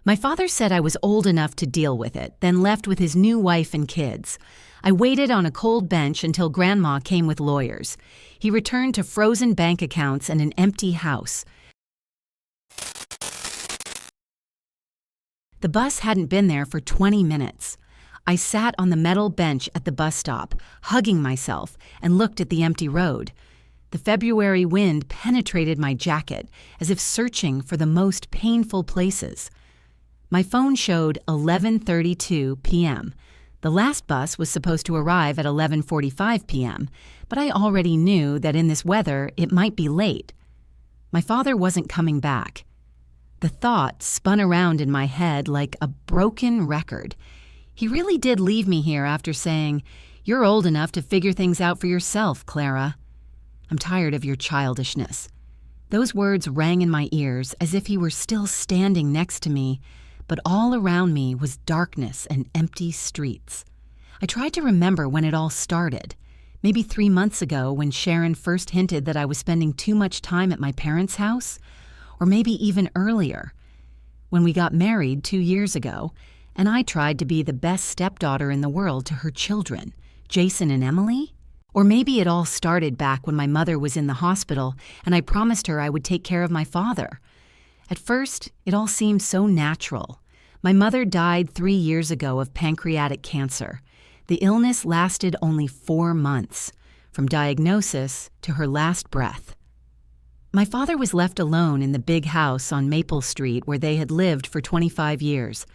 My father said I was old enough to deal with it, then left with his new wife and kids. I waited on a cold bench until Grandma came with lawyers. He returned to frozen bank accounts and an empty house. The bus hadn't been there for 20 minutes. I sat on the metal bench at the bus stop, hugging myself, and looked at the empty road. The February wind penetrated my jacket, as if searching for the most painful places. My phone showed 11:32 p.m. The last bus was supposed to arrive at 11:45 p.m., but I already knew that in this weather it might be late. My father wasn't coming back. The thought spun around in my head like a broken record. He really did leave me here after saying, "You're old enough to figure things out for yourself, Clara. I'm tired of your childishness." Those words rang in my ears as if he were still standing next to me, but all around me was darkness and empty streets. I tried to remember when it all started. Maybe 3 months ago when Sharon first hinted that I was spending too much time at my parents' house, or maybe even earlier, when we got married 2 years ago, and I tried to be the best stepdaughter in the world to her children, Jason and Emily? Or maybe it all started back when my mother was in the hospital and I promised her I would take care of my father. At first, it all seemed so natural. My mother died 3 years ago of pancreatic cancer. The illness lasted only 4 months, from diagnosis to her last breath. My father was left alone in the big house on Maple Street where they had lived for 25 years.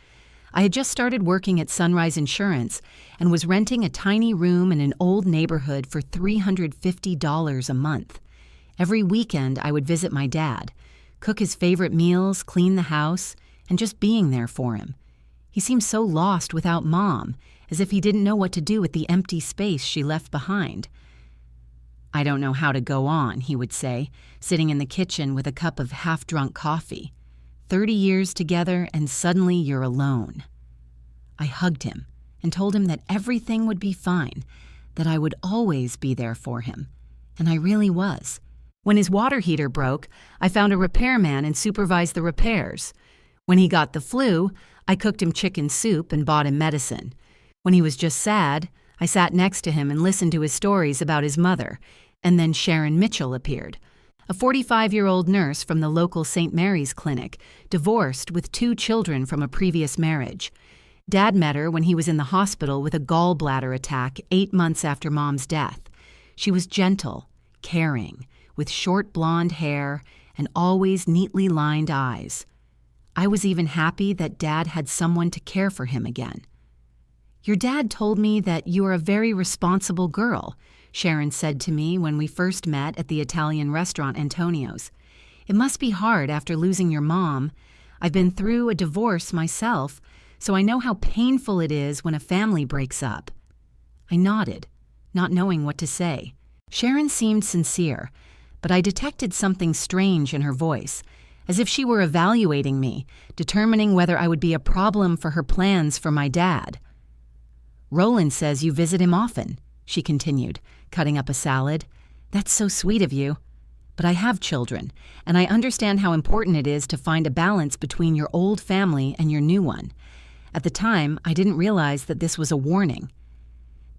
I had just started working at Sunrise Insurance and was renting a tiny room in an old neighborhood for $350 a month. Every weekend, I would visit my dad, cook his favorite meals, clean the house, and just being there for him. He seemed so lost without Mom, as if he didn't know what to do with the empty space she left behind. "I don't know how to go on," he would say, sitting in the kitchen with a cup of half-drunk coffee. 30 years together and suddenly you're alone. I hugged him and told him that everything would be fine, that I would always be there for him. And I really was. When his water heater broke, I found a repairman and supervised the repairs. When he got the flu, I cooked him chicken soup and bought him medicine. When he was just sad, I sat next to him and listened to his stories about his mother. And then Sharon Mitchell appeared, a 45-year-old nurse from the local St. Mary's clinic, divorced with 2 children from a previous marriage. Dad met her when he was in the hospital with a gallbladder attack 8 months after Mom's death. She was gentle, caring, with short blonde hair and always neatly lined eyes. I was even happy that Dad had someone to care for him again. "Your dad told me that you are a very responsible girl," Sharon said to me when we first met at the Italian restaurant Antonio's. "It must be hard after losing your mom. I've been through a divorce myself, so I know how painful it is when a family breaks up." I nodded, not knowing what to say. Sharon seemed sincere, but I detected something strange in her voice, as if she were evaluating me, determining whether I would be a problem for her plans for my dad. "Roland says you visit him often," she continued, cutting up a salad. "That's so sweet of you. But I have children, and I understand how important it is to find a balance between your old family and your new one. At the time, I didn't realize that this was a warning."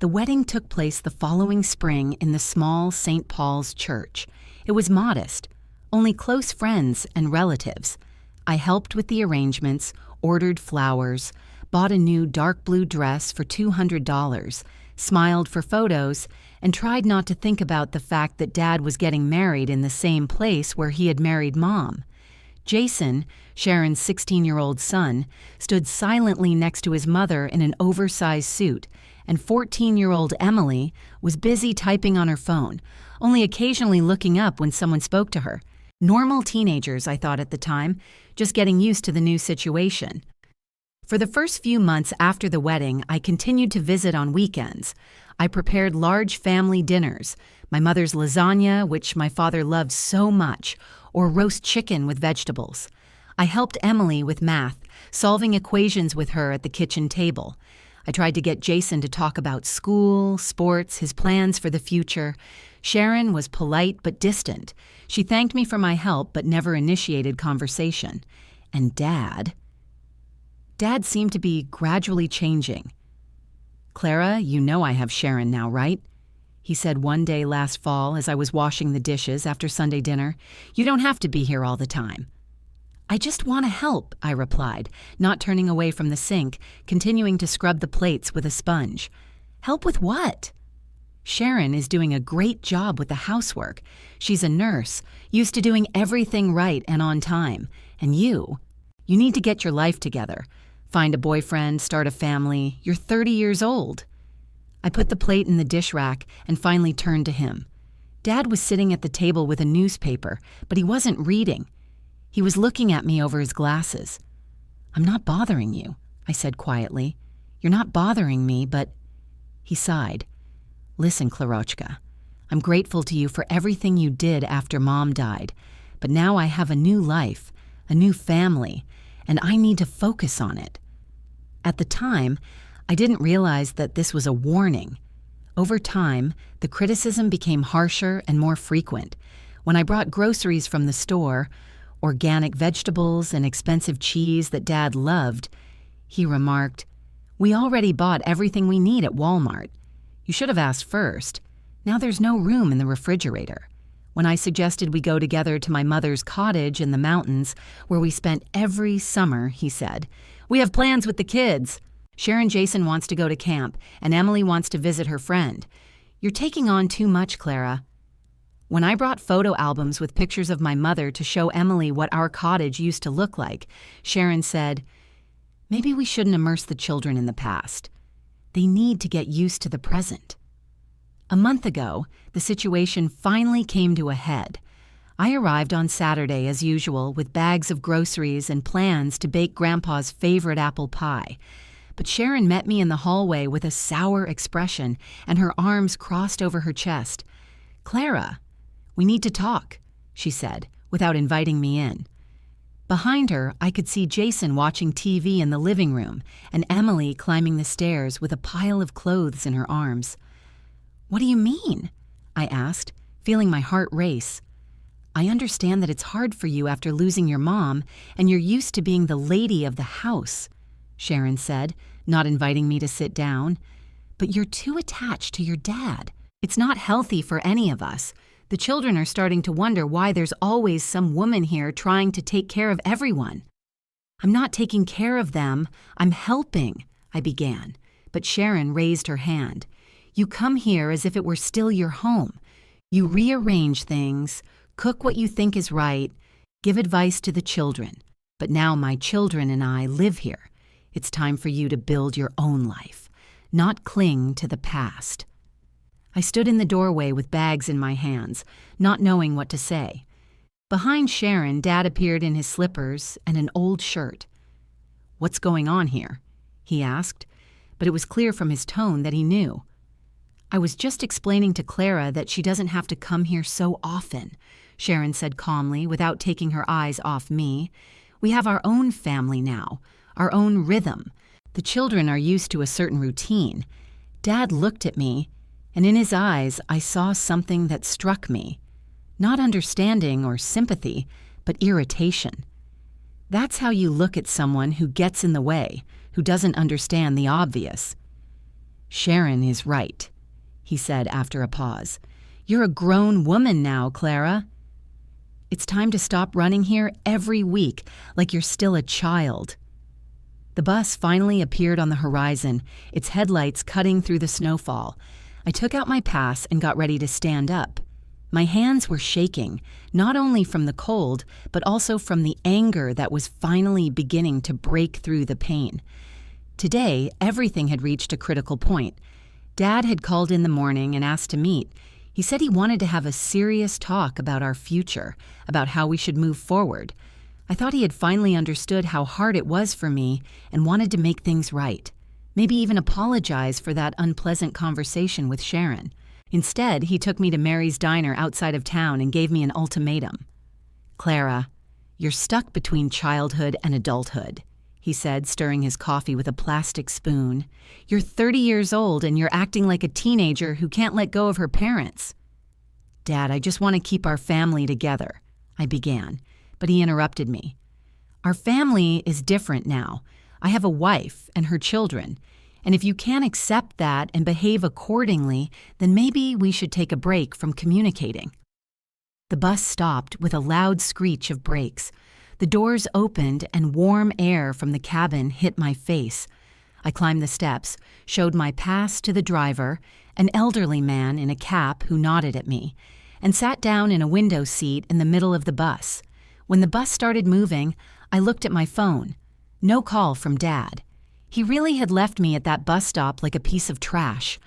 The wedding took place the following spring in the small St. Paul's church. It was modest, only close friends and relatives. I helped with the arrangements, ordered flowers, bought a new dark blue dress for $200, smiled for photos, and tried not to think about the fact that Dad was getting married in the same place where he had married Mom. Jason, Sharon's 16-year-old son, stood silently next to his mother in an oversized suit, and 14-year-old Emily was busy typing on her phone, only occasionally looking up when someone spoke to her. Normal teenagers, I thought at the time, just getting used to the new situation. For the first few months after the wedding, I continued to visit on weekends. I prepared large family dinners, my mother's lasagna, which my father loved so much, or roast chicken with vegetables. I helped Emily with math, solving equations with her at the kitchen table. I tried to get Jason to talk about school, sports, his plans for the future. Sharon was polite but distant. She thanked me for my help but never initiated conversation. And Dad... Dad seemed to be gradually changing. "Clara, you know I have Sharon now, right?" he said one day last fall as I was washing the dishes after Sunday dinner. "You don't have to be here all the time." "I just want to help," I replied, not turning away from the sink, continuing to scrub the plates with a sponge. "Help with what?" "Sharon is doing a great job with the housework. She's a nurse, used to doing everything right and on time. And you need to get your life together. Find a boyfriend, start a family. You're 30 years old." I put the plate in the dish rack and finally turned to him. Dad was sitting at the table with a newspaper, but he wasn't reading. He was looking at me over his glasses. "I'm not bothering you," I said quietly. "You're not bothering me, but—" He sighed. "Listen, Klarochka, I'm grateful to you for everything you did after Mom died, but now I have a new life, a new family, and I need to focus on it." At the time, I didn't realize that this was a warning. Over time, the criticism became harsher and more frequent. When I brought groceries from the store, organic vegetables and expensive cheese that Dad loved, he remarked, "We already bought everything we need at Walmart. You should have asked first. Now there's no room in the refrigerator." When I suggested we go together to my mother's cottage in the mountains, where we spent every summer, he said, "We have plans with the kids. Sharon Jason wants to go to camp, and Emily wants to visit her friend. You're taking on too much, Clara." When I brought photo albums with pictures of my mother to show Emily what our cottage used to look like, Sharon said, "Maybe we shouldn't immerse the children in the past. They need to get used to the present." A month ago, the situation finally came to a head. I arrived on Saturday as usual with bags of groceries and plans to bake Grandpa's favorite apple pie. But Sharon met me in the hallway with a sour expression and her arms crossed over her chest. "Clara, we need to talk," she said, without inviting me in. Behind her, I could see Jason watching TV in the living room and Emily climbing the stairs with a pile of clothes in her arms. "What do you mean?" I asked, feeling my heart race. "I understand that it's hard for you after losing your mom, and you're used to being the lady of the house," Sharon said, not inviting me to sit down. "But you're too attached to your dad. It's not healthy for any of us. The children are starting to wonder why there's always some woman here trying to take care of everyone." "I'm not taking care of them. I'm helping," I began, but Sharon raised her hand. "You come here as if it were still your home. You rearrange things, cook what you think is right, give advice to the children. But now my children and I live here. It's time for you to build your own life, not cling to the past." I stood in the doorway with bags in my hands, not knowing what to say. Behind Sharon, Dad appeared in his slippers and an old shirt. "What's going on here?" he asked, but it was clear from his tone that he knew. "I was just explaining to Clara that she doesn't have to come here so often," Sharon said calmly, without taking her eyes off me. "We have our own family now, our own rhythm. The children are used to a certain routine." Dad looked at me, and in his eyes I saw something that struck me. Not understanding or sympathy, but irritation. That's how you look at someone who gets in the way, who doesn't understand the obvious. "Sharon is right," he said after a pause. "You're a grown woman now, Clara. It's time to stop running here every week like you're still a child." The bus finally appeared on the horizon, its headlights cutting through the snowfall. I took out my pass and got ready to stand up. My hands were shaking, not only from the cold, but also from the anger that was finally beginning to break through the pain. Today, everything had reached a critical point. Dad had called in the morning and asked to meet. He said he wanted to have a serious talk about our future, about how we should move forward. I thought he had finally understood how hard it was for me and wanted to make things right. Maybe even apologize for that unpleasant conversation with Sharon. Instead, he took me to Mary's Diner outside of town and gave me an ultimatum. "Clara, you're stuck between childhood and adulthood," he said, stirring his coffee with a plastic spoon. "You're 30 years old and you're acting like a teenager who can't let go of her parents." "Dad, I just want to keep our family together," I began, but he interrupted me. "Our family is different now. I have a wife and her children, and if you can't accept that and behave accordingly, then maybe we should take a break from communicating." The bus stopped with a loud screech of brakes. The doors opened and warm air from the cabin hit my face. I climbed the steps, showed my pass to the driver, an elderly man in a cap who nodded at me, and sat down in a window seat in the middle of the bus. When the bus started moving, I looked at my phone. No call from Dad. He really had left me at that bus stop like a piece of trash.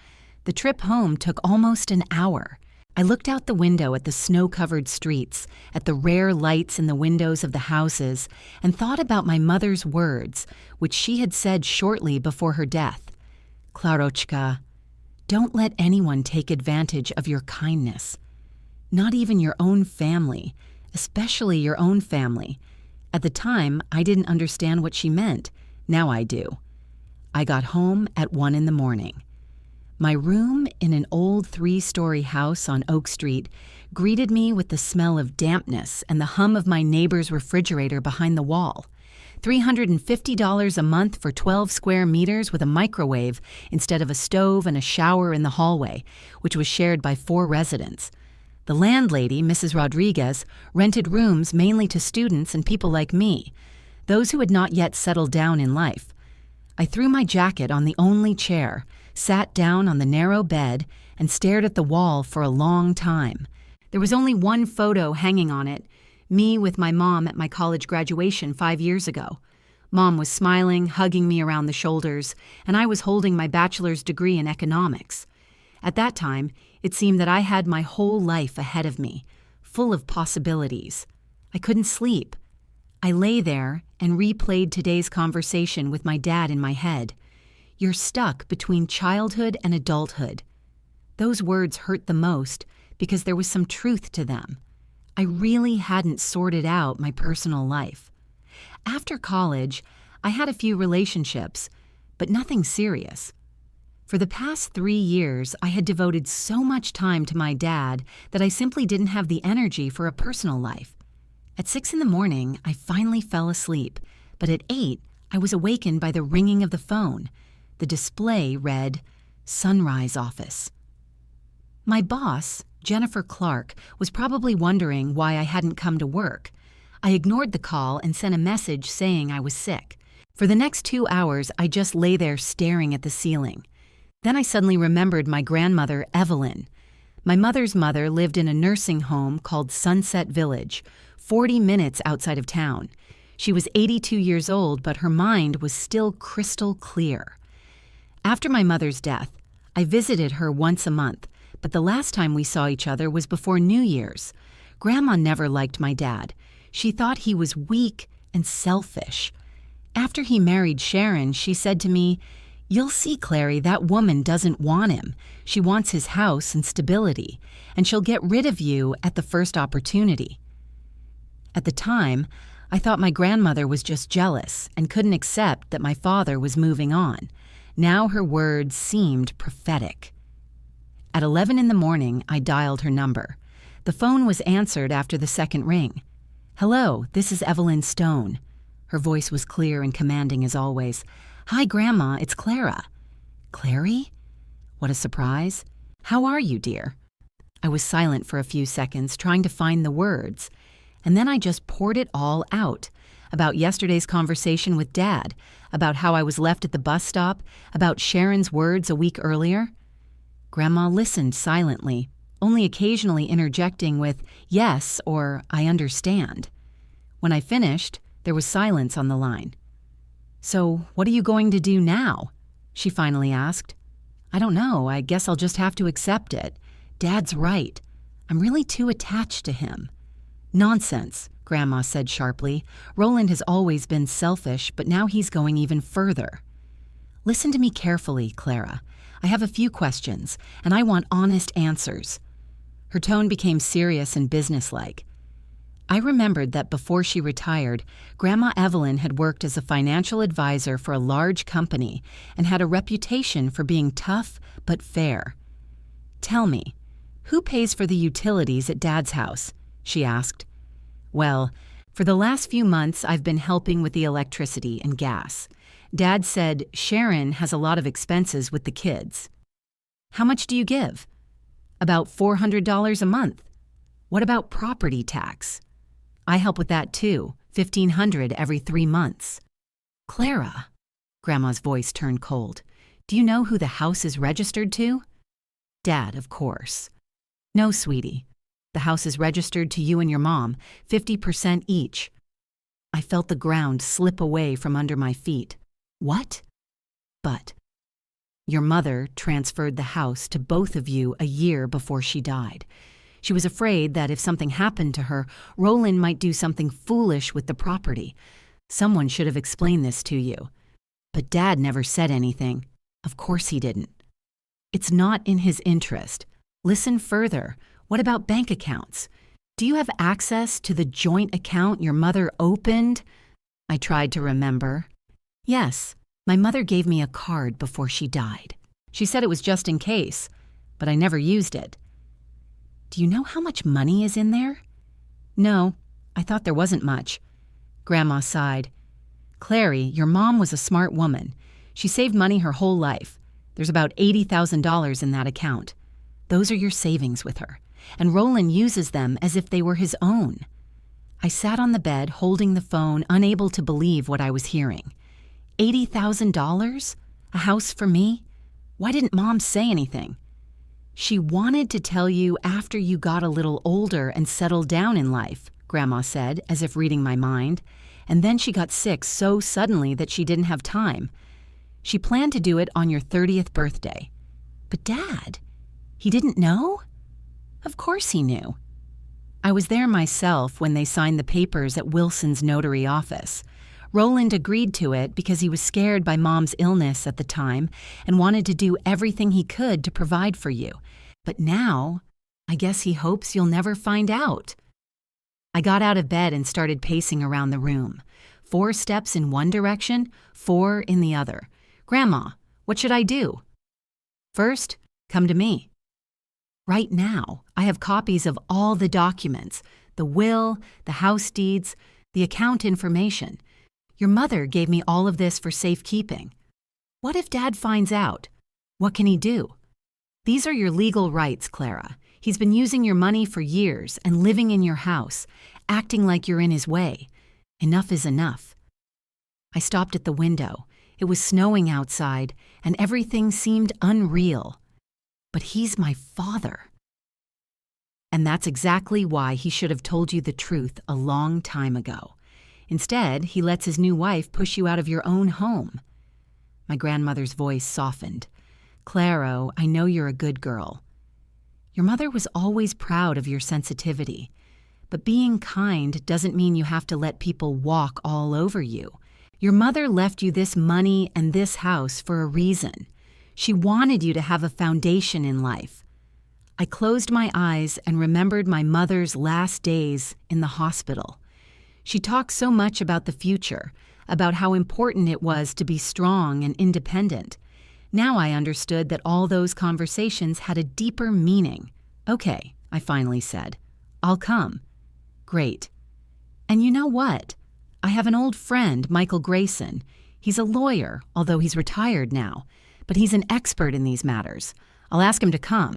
The trip home took almost an hour. I looked out the window at the snow-covered streets, at the rare lights in the windows of the houses, and thought about my mother's words, which she had said shortly before her death. "Klarochka, don't let anyone take advantage of your kindness. Not even your own family, especially your own family." At the time, I didn't understand what she meant. Now I do. I got home at 1 in the morning. My room in an old 3-story house on Oak Street greeted me with the smell of dampness and the hum of my neighbor's refrigerator behind the wall. $350 a month for 12 square meters with a microwave instead of a stove and a shower in the hallway, which was shared by 4 residents. The landlady, Mrs. Rodriguez, rented rooms mainly to students and people like me, those who had not yet settled down in life. I threw my jacket on the only chair, sat down on the narrow bed, and stared at the wall for a long time. There was only one photo hanging on it, me with my mom at my college graduation 5 years ago. Mom was smiling, hugging me around the shoulders, and I was holding my bachelor's degree in economics. At that time, it seemed that I had my whole life ahead of me, full of possibilities. I couldn't sleep. I lay there and replayed today's conversation with my dad in my head. "You're stuck between childhood and adulthood." Those words hurt the most because there was some truth to them. I really hadn't sorted out my personal life. After college, I had a few relationships, but nothing serious. For the past 3 years, I had devoted so much time to my dad that I simply didn't have the energy for a personal life. At 6 in the morning, I finally fell asleep, but at 8, I was awakened by the ringing of the phone. The display read, "Sunrise Office." My boss, Jennifer Clark, was probably wondering why I hadn't come to work. I ignored the call and sent a message saying I was sick. For the next 2 hours, I just lay there staring at the ceiling. Then I suddenly remembered my grandmother, Evelyn. My mother's mother lived in a nursing home called Sunset Village, 40 minutes outside of town. She was 82 years old, but her mind was still crystal clear. After my mother's death, I visited her once a month, but the last time we saw each other was before New Year's. Grandma never liked my dad. She thought he was weak and selfish. After he married Sharon, she said to me, "You'll see, Clary, that woman doesn't want him. She wants his house and stability, and she'll get rid of you at the first opportunity." At the time, I thought my grandmother was just jealous and couldn't accept that my father was moving on. Now her words seemed prophetic. At 11 in the morning, I dialed her number. The phone was answered after the second ring. "Hello, this is Evelyn Stone." Her voice was clear and commanding as always. "Hi, Grandma, it's Clara." "Clary?" What a surprise. "How are you, dear?" I was silent for a few seconds, trying to find the words. And then I just poured it all out. About yesterday's conversation with Dad, about how I was left at the bus stop, about Sharon's words a week earlier. Grandma listened silently, only occasionally interjecting with, "Yes," or "I understand." When I finished, there was silence on the line. "So, what are you going to do now?" she finally asked. "I don't know. I guess I'll just have to accept it. Dad's right. I'm really too attached to him." "Nonsense," Grandma said sharply. "Roland has always been selfish, but now he's going even further." "Listen to me carefully, Clara. I have a few questions, and I want honest answers." Her tone became serious and businesslike. I remembered that before she retired, Grandma Evelyn had worked as a financial advisor for a large company and had a reputation for being tough but fair. "Tell me, who pays for the utilities at Dad's house?" she asked. "Well, for the last few months I've been helping with the electricity and gas. Dad said Sharon has a lot of expenses with the kids. How much do you give? About $400 a month. What about property tax? I help with that too, $1,500 every 3 months. Clara, Grandma's voice turned cold. Do you know who the house is registered to? Dad, of course. No, sweetie. The house is registered to you and your mom, 50% each. I felt the ground slip away from under my feet. What? But your mother transferred the house to both of you a year before she died. She was afraid that if something happened to her, Roland might do something foolish with the property. Someone should have explained this to you. But Dad never said anything. Of course he didn't. It's not in his interest. Listen further. What about bank accounts? Do you have access to the joint account your mother opened? I tried to remember. Yes, my mother gave me a card before she died. She said it was just in case, but I never used it. Do you know how much money is in there? No, I thought there wasn't much. Grandma sighed. Clary, your mom was a smart woman. She saved money her whole life. There's about $80,000 in that account. Those are your savings with her, and Roland uses them as if they were his own. I sat on the bed holding the phone, unable to believe what I was hearing. $80,000? A house for me? Why didn't Mom say anything? She wanted to tell you after you got a little older and settled down in life, Grandma said, as if reading my mind, and then she got sick so suddenly that she didn't have time. She planned to do it on your 30th birthday. But Dad, he didn't know? Of course he knew. I was there myself when they signed the papers at Wilson's notary office. Roland agreed to it because he was scared by Mom's illness at the time and wanted to do everything he could to provide for you. But now, I guess he hopes you'll never find out. I got out of bed and started pacing around the room. 4 steps in one direction, 4 in the other. Grandma, what should I do? First, come to me. Right now, I have copies of all the documents, the will, the house deeds, the account information. Your mother gave me all of this for safekeeping. What if Dad finds out? What can he do? These are your legal rights, Clara. He's been using your money for years and living in your house, acting like you're in his way. Enough is enough. I stopped at the window. It was snowing outside, and everything seemed unreal. But he's my father. And that's exactly why he should have told you the truth a long time ago. Instead, he lets his new wife push you out of your own home. My grandmother's voice softened. Claro, I know you're a good girl. Your mother was always proud of your sensitivity. But being kind doesn't mean you have to let people walk all over you. Your mother left you this money and this house for a reason. She wanted you to have a foundation in life. I closed my eyes and remembered my mother's last days in the hospital. She talked so much about the future, about how important it was to be strong and independent. Now I understood that all those conversations had a deeper meaning. Okay, I finally said. I'll come. Great. And you know what? I have an old friend, Michael Grayson. He's a lawyer, although he's retired now, but he's an expert in these matters. I'll ask him to come.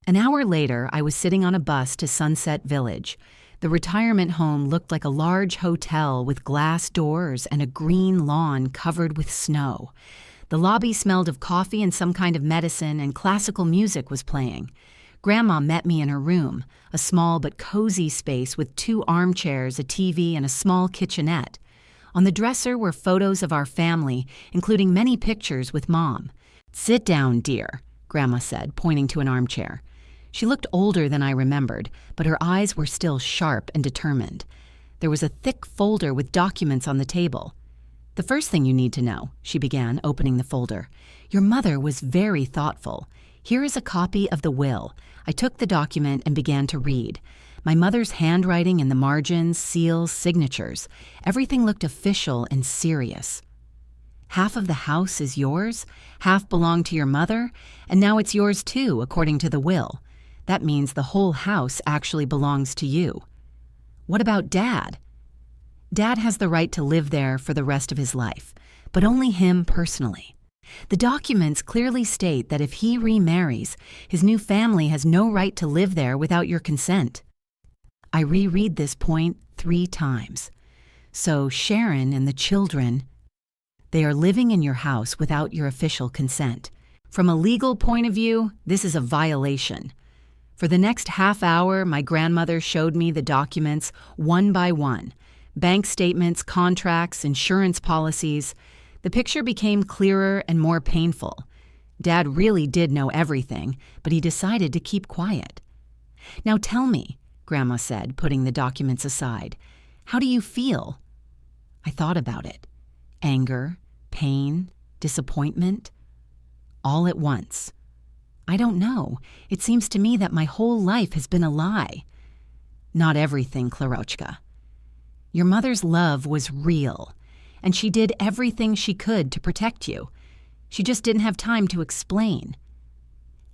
An hour later, I was sitting on a bus to Sunset Village. The retirement home looked like a large hotel with glass doors and a green lawn covered with snow. The lobby smelled of coffee and some kind of medicine, and classical music was playing. Grandma met me in her room, a small but cozy space with 2 armchairs, a TV, and a small kitchenette. On the dresser were photos of our family, including many pictures with Mom. Sit down, dear, Grandma said, pointing to an armchair. She looked older than I remembered, but her eyes were still sharp and determined. There was a thick folder with documents on the table. The first thing you need to know, she began, opening the folder. Your mother was very thoughtful. Here is a copy of the will. I took the document and began to read. My mother's handwriting in the margins, seals, signatures. Everything looked official and serious. Half of the house is yours, half belonged to your mother, and now it's yours too, according to the will. That means the whole house actually belongs to you. What about Dad? Dad has the right to live there for the rest of his life. but only him personally. The documents clearly state that if he remarries, his new family has no right to live there without your consent. I reread this point 3 times. So Sharon and the children, they are living in your house without your official consent. From a legal point of view, this is a violation. For the next half hour, my grandmother showed me the documents one by one. Bank statements, contracts, insurance policies. The picture became clearer and more painful. Dad really did know everything, but he decided to keep quiet. "Now tell me," Grandma said, putting the documents aside, "how do you feel?" I thought about it. Anger, pain, disappointment, all at once. I don't know. It seems to me that my whole life has been a lie. Not everything, Klarochka. Your mother's love was real, and she did everything she could to protect you. She just didn't have time to explain.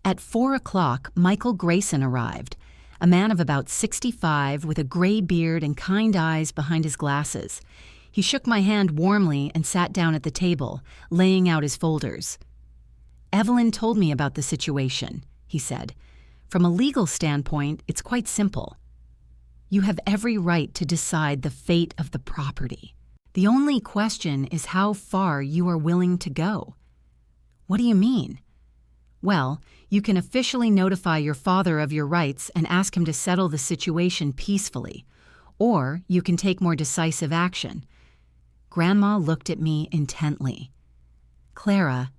At 4 o'clock, Michael Grayson arrived, a man of about 65 with a gray beard and kind eyes behind his glasses. He shook my hand warmly and sat down at the table, laying out his folders. "Evelyn told me about the situation," he said. "From a legal standpoint, it's quite simple. You have every right to decide the fate of the property. The only question is how far you are willing to go." "What do you mean?" "Well, you can officially notify your father of your rights and ask him to settle the situation peacefully, or you can take more decisive action." Grandma looked at me intently. "Clara,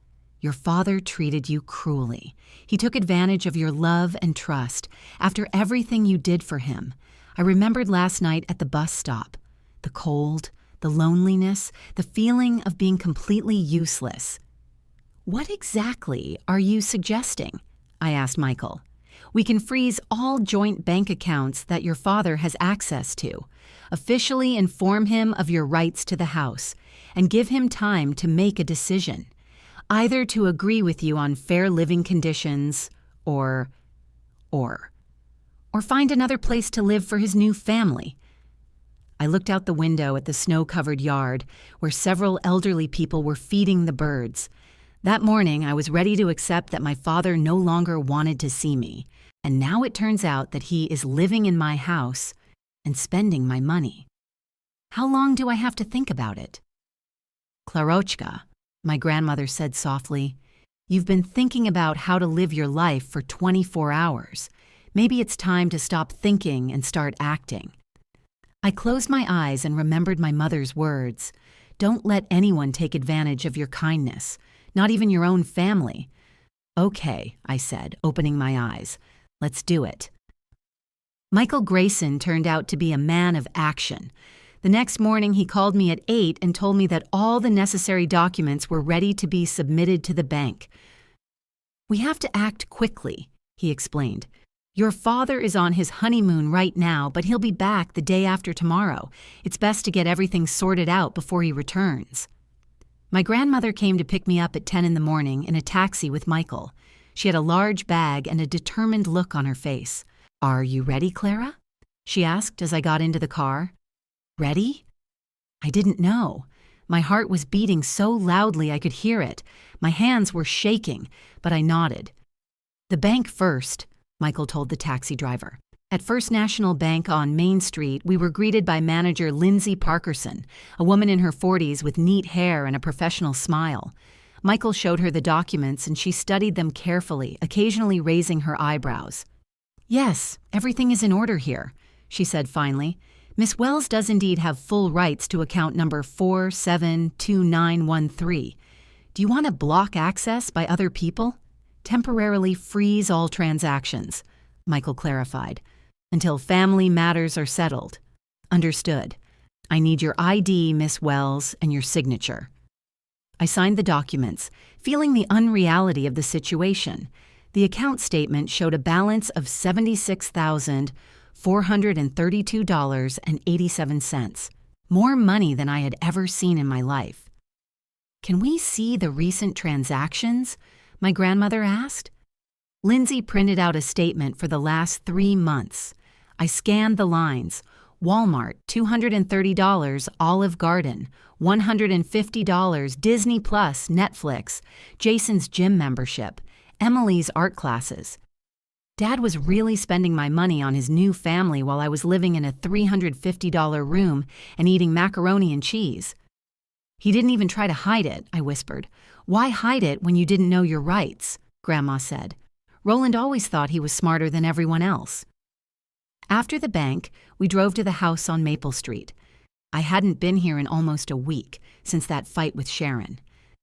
your father treated you cruelly. He took advantage of your love and trust. After everything you did for him, I remembered last night at the bus stop. The cold, the loneliness, the feeling of being completely useless." "What exactly are you suggesting?" I asked Michael. "We can freeze all joint bank accounts that your father has access to, officially inform him of your rights to the house, and give him time to make a decision, either to agree with you on fair living conditions or find another place to live for his new family." I looked out the window at the snow-covered yard where several elderly people were feeding the birds. That morning, I was ready to accept that my father no longer wanted to see me, and now it turns out that he is living in my house and spending my money. How long do I have to think about it? "Klarochka," my grandmother said softly, "you've been thinking about how to live your life for 24 hours. Maybe it's time to stop thinking and start acting." I closed my eyes and remembered my mother's words. "Don't let anyone take advantage of your kindness, not even your own family." "Okay," I said, opening my eyes. "Let's do it." Michael Grayson turned out to be a man of action. The next morning, he called me at 8 and told me that all the necessary documents were ready to be submitted to the bank. "We have to act quickly," he explained. "Your father is on his honeymoon right now, but he'll be back the day after tomorrow. It's best to get everything sorted out before he returns." My grandmother came to pick me up at 10 in the morning in a taxi with Michael. She had a large bag and a determined look on her face. "Are you ready, Clara?" she asked as I got into the car. Ready? I didn't know. My heart was beating so loudly I could hear it. My hands were shaking, but I nodded. "The bank first," Michael told the taxi driver. At First National Bank on Main Street, we were greeted by manager Lindsay Parkerson, a woman in her 40s with neat hair and a professional smile. Michael showed her the documents and she studied them carefully, occasionally raising her eyebrows. "Yes, everything is in order here," she said finally. "Miss Wells does indeed have full rights to account number 472913. Do you want to block access by other people? Temporarily freeze all transactions," Michael clarified, "until family matters are settled." "Understood. I need your ID, Miss Wells, and your signature." I signed the documents, feeling the unreality of the situation. The account statement showed a balance of $76,432.87, more money than I had ever seen in my life. "Can we see the recent transactions?" my grandmother asked. Lindsay printed out a statement for the last 3 months. I scanned the lines. Walmart, $230, Olive Garden, $150, Disney Plus, Netflix, Jason's gym membership, Emily's art classes. Dad was really spending my money on his new family while I was living in a $350 room and eating macaroni and cheese. He didn't even try to hide it, I whispered. Why hide it when you didn't know your rights? Grandma said. Roland always thought he was smarter than everyone else. After the bank, we drove to the house on Maple Street. I hadn't been here in almost a week, since that fight with Sharon.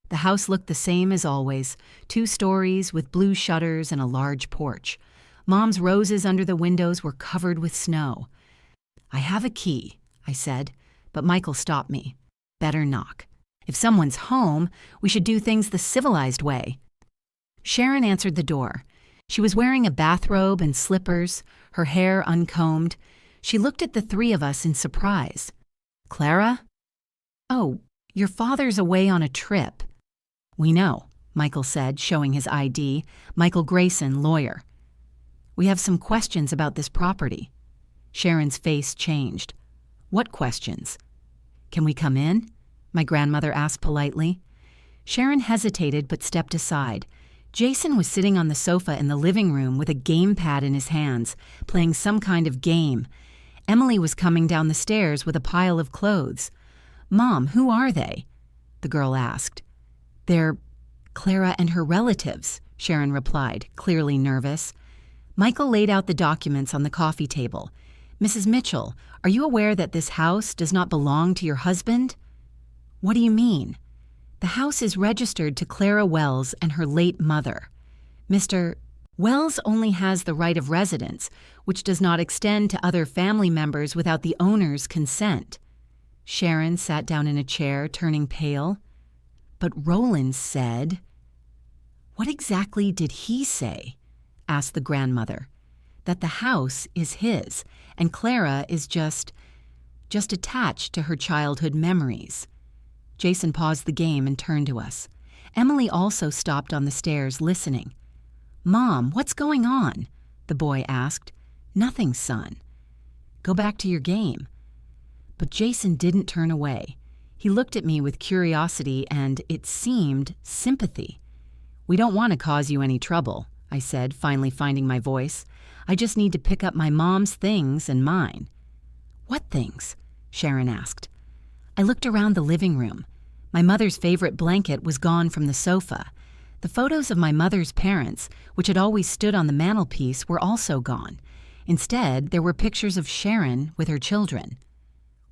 The house looked the same as always, 2 stories with blue shutters and a large porch. Mom's roses under the windows were covered with snow. I have a key, I said, but Michael stopped me. Better knock. If someone's home, we should do things the civilized way. Sharon answered the door. She was wearing a bathrobe and slippers, her hair uncombed. She looked at the 3 of us in surprise. Clara? Oh, your father's away on a trip. We know, Michael said, showing his ID. Michael Grayson, lawyer. We have some questions about this property. Sharon's face changed. What questions? Can we come in? My grandmother asked politely. Sharon hesitated but stepped aside. Jason was sitting on the sofa in the living room with a gamepad in his hands, playing some kind of game. Emily was coming down the stairs with a pile of clothes. Mom, who are they? The girl asked. They're Clara and her relatives, Sharon replied, clearly nervous. Michael laid out the documents on the coffee table. Mrs. Mitchell, are you aware that this house does not belong to your husband? What do you mean? The house is registered to Clara Wells and her late mother. Mr. Wells only has the right of residence, which does not extend to other family members without the owner's consent. Sharon sat down in a chair, turning pale. But Roland said... What exactly did he say? Asked the grandmother. That the house is his, and Clara is just attached to her childhood memories. Jason paused the game and turned to us. Emily also stopped on the stairs, listening. Mom, what's going on? The boy asked. Nothing, son. Go back to your game. But Jason didn't turn away. He looked at me with curiosity and, it seemed, sympathy. We don't want to cause you any trouble, I said, finally finding my voice. I just need to pick up my mom's things and mine. What things? Sharon asked. I looked around the living room. My mother's favorite blanket was gone from the sofa. The photos of my mother's parents, which had always stood on the mantelpiece, were also gone. Instead, there were pictures of Sharon with her children.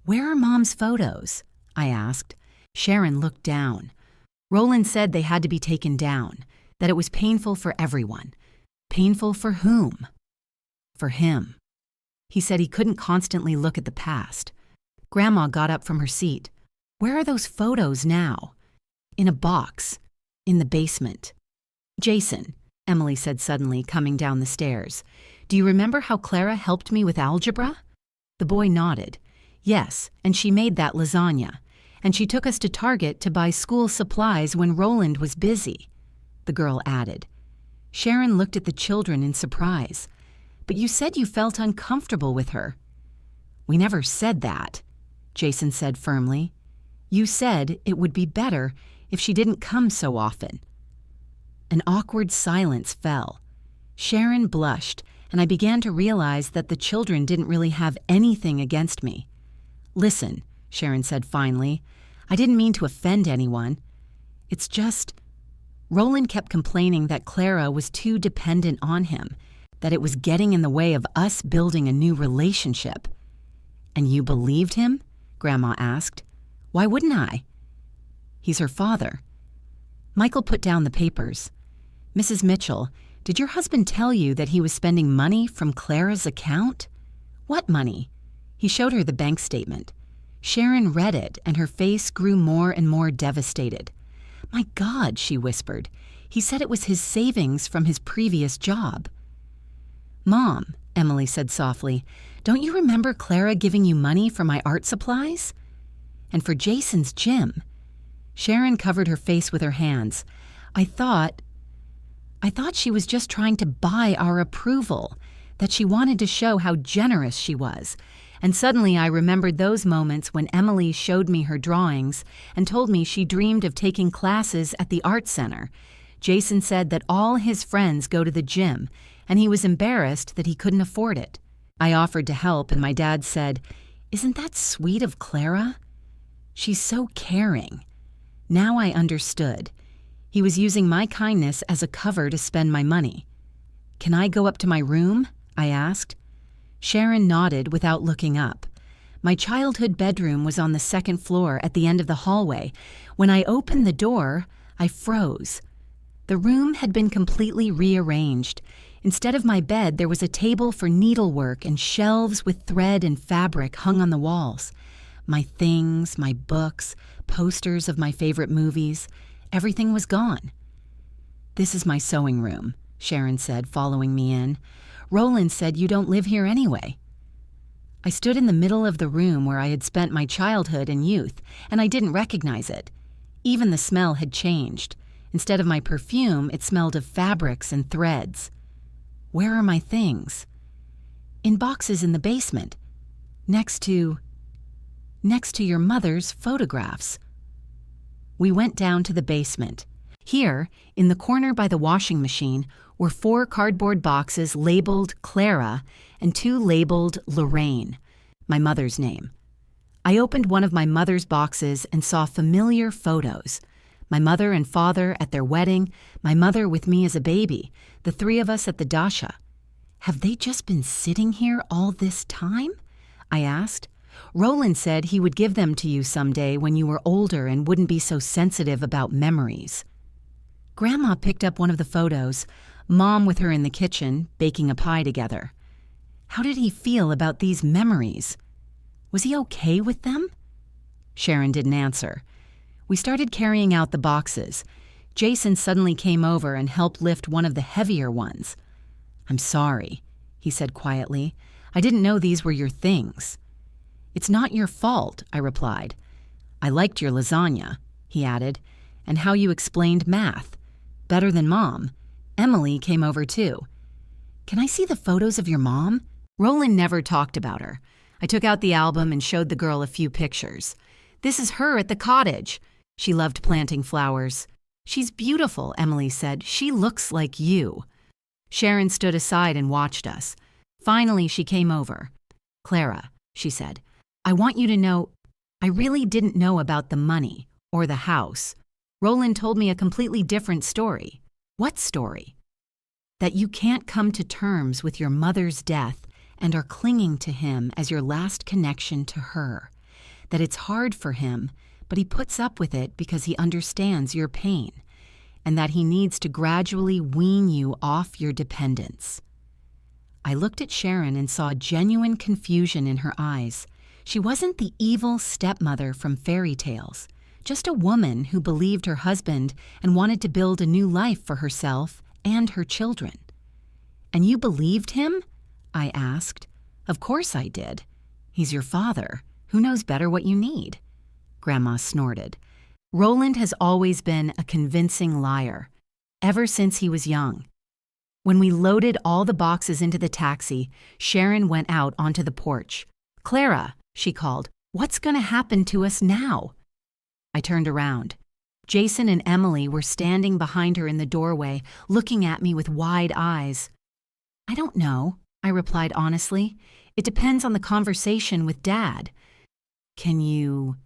Where are Mom's photos? I asked. Sharon looked down. Roland said they had to be taken down, that it was painful for everyone. Painful for whom? For him. He said he couldn't constantly look at the past. Grandma got up from her seat. Where are those photos now? In a box. In the basement. Jason, Emily said suddenly, coming down the stairs. Do you remember how Clara helped me with algebra? The boy nodded. Yes, and she made that lasagna. And she took us to Target to buy school supplies when Roland was busy, the girl added. Sharon looked at the children in surprise. But you said you felt uncomfortable with her. We never said that, Jason said firmly. You said it would be better if she didn't come so often. An awkward silence fell. Sharon blushed, and I began to realize that the children didn't really have anything against me. Listen, Sharon said finally, I didn't mean to offend anyone. It's just... Roland kept complaining that Clara was too dependent on him, that it was getting in the way of us building a new relationship. And you believed him? Grandma asked. Why wouldn't I? He's her father. Michael put down the papers. Mrs. Mitchell, did your husband tell you that he was spending money from Clara's account? What money? He showed her the bank statement. Sharon read it, and her face grew more and more devastated. My God, she whispered. He said it was his savings from his previous job. Mom, Emily said softly, don't you remember Clara giving you money for my art supplies? And for Jason's gym. Sharon covered her face with her hands. I thought she was just trying to buy our approval, that she wanted to show how generous she was, And suddenly I remembered those moments when Emily showed me her drawings and told me she dreamed of taking classes at the art center. Jason said that all his friends go to the gym, and he was embarrassed that he couldn't afford it. I offered to help, and my dad said, "Isn't that sweet of Clara? She's so caring." Now I understood. He was using my kindness as a cover to spend my money. "Can I go up to my room?" I asked. Sharon nodded without looking up. My childhood bedroom was on the second floor at the end of the hallway. When I opened the door, I froze. The room had been completely rearranged. Instead of my bed, there was a table for needlework and shelves with thread and fabric hung on the walls. My things, my books, posters of my favorite movies, everything was gone. "This is my sewing room," Sharon said, following me in. "Roland said you don't live here anyway." I stood in the middle of the room where I had spent my childhood and youth, and I didn't recognize it. Even the smell had changed. Instead of my perfume, it smelled of fabrics and threads. "Where are my things?" "In boxes in the basement, next to your mother's photographs." We went down to the basement. Here, in the corner by the washing machine, were 4 cardboard boxes labeled Clara and 2 labeled Lorraine, my mother's name. I opened one of my mother's boxes and saw familiar photos. My mother and father at their wedding, my mother with me as a baby, the 3 of us at the dasha. "Have they just been sitting here all this time?" I asked. "Roland said he would give them to you someday when you were older and wouldn't be so sensitive about memories." Grandma picked up one of the photos, Mom with her in the kitchen, baking a pie together. "How did he feel about these memories? Was he okay with them?" Sharon didn't answer. We started carrying out the boxes. Jason suddenly came over and helped lift one of the heavier ones. "I'm sorry," he said quietly. "I didn't know these were your things." "It's not your fault," I replied. "I liked your lasagna," he added, "and how you explained math. Better than Mom. Emily came over too." "Can I see the photos of your mom?" Roland never talked about her. I took out the album and showed the girl a few pictures. "This is her at the cottage." She loved planting flowers. "She's beautiful," Emily said. "She looks like you." Sharon stood aside and watched us. Finally, she came over. "Clara," she said, "I want you to know, I really didn't know about the money or the house. Roland told me a completely different story." "What story?" "That you can't come to terms with your mother's death and are clinging to him as your last connection to her. That it's hard for him, but he puts up with it because he understands your pain, and that he needs to gradually wean you off your dependence." I looked at Sharon and saw genuine confusion in her eyes. She wasn't the evil stepmother from fairy tales, just a woman who believed her husband and wanted to build a new life for herself and her children. "And you believed him?" I asked. "Of course I did. He's your father. Who knows better what you need?" Grandma snorted. "Roland has always been a convincing liar, ever since he was young." When we loaded all the boxes into the taxi, Sharon went out onto the porch. "Clara," she called, "what's going to happen to us now?" I turned around. Jason and Emily were standing behind her in the doorway, looking at me with wide eyes. "I don't know," I replied honestly. "It depends on the conversation with Dad." Can you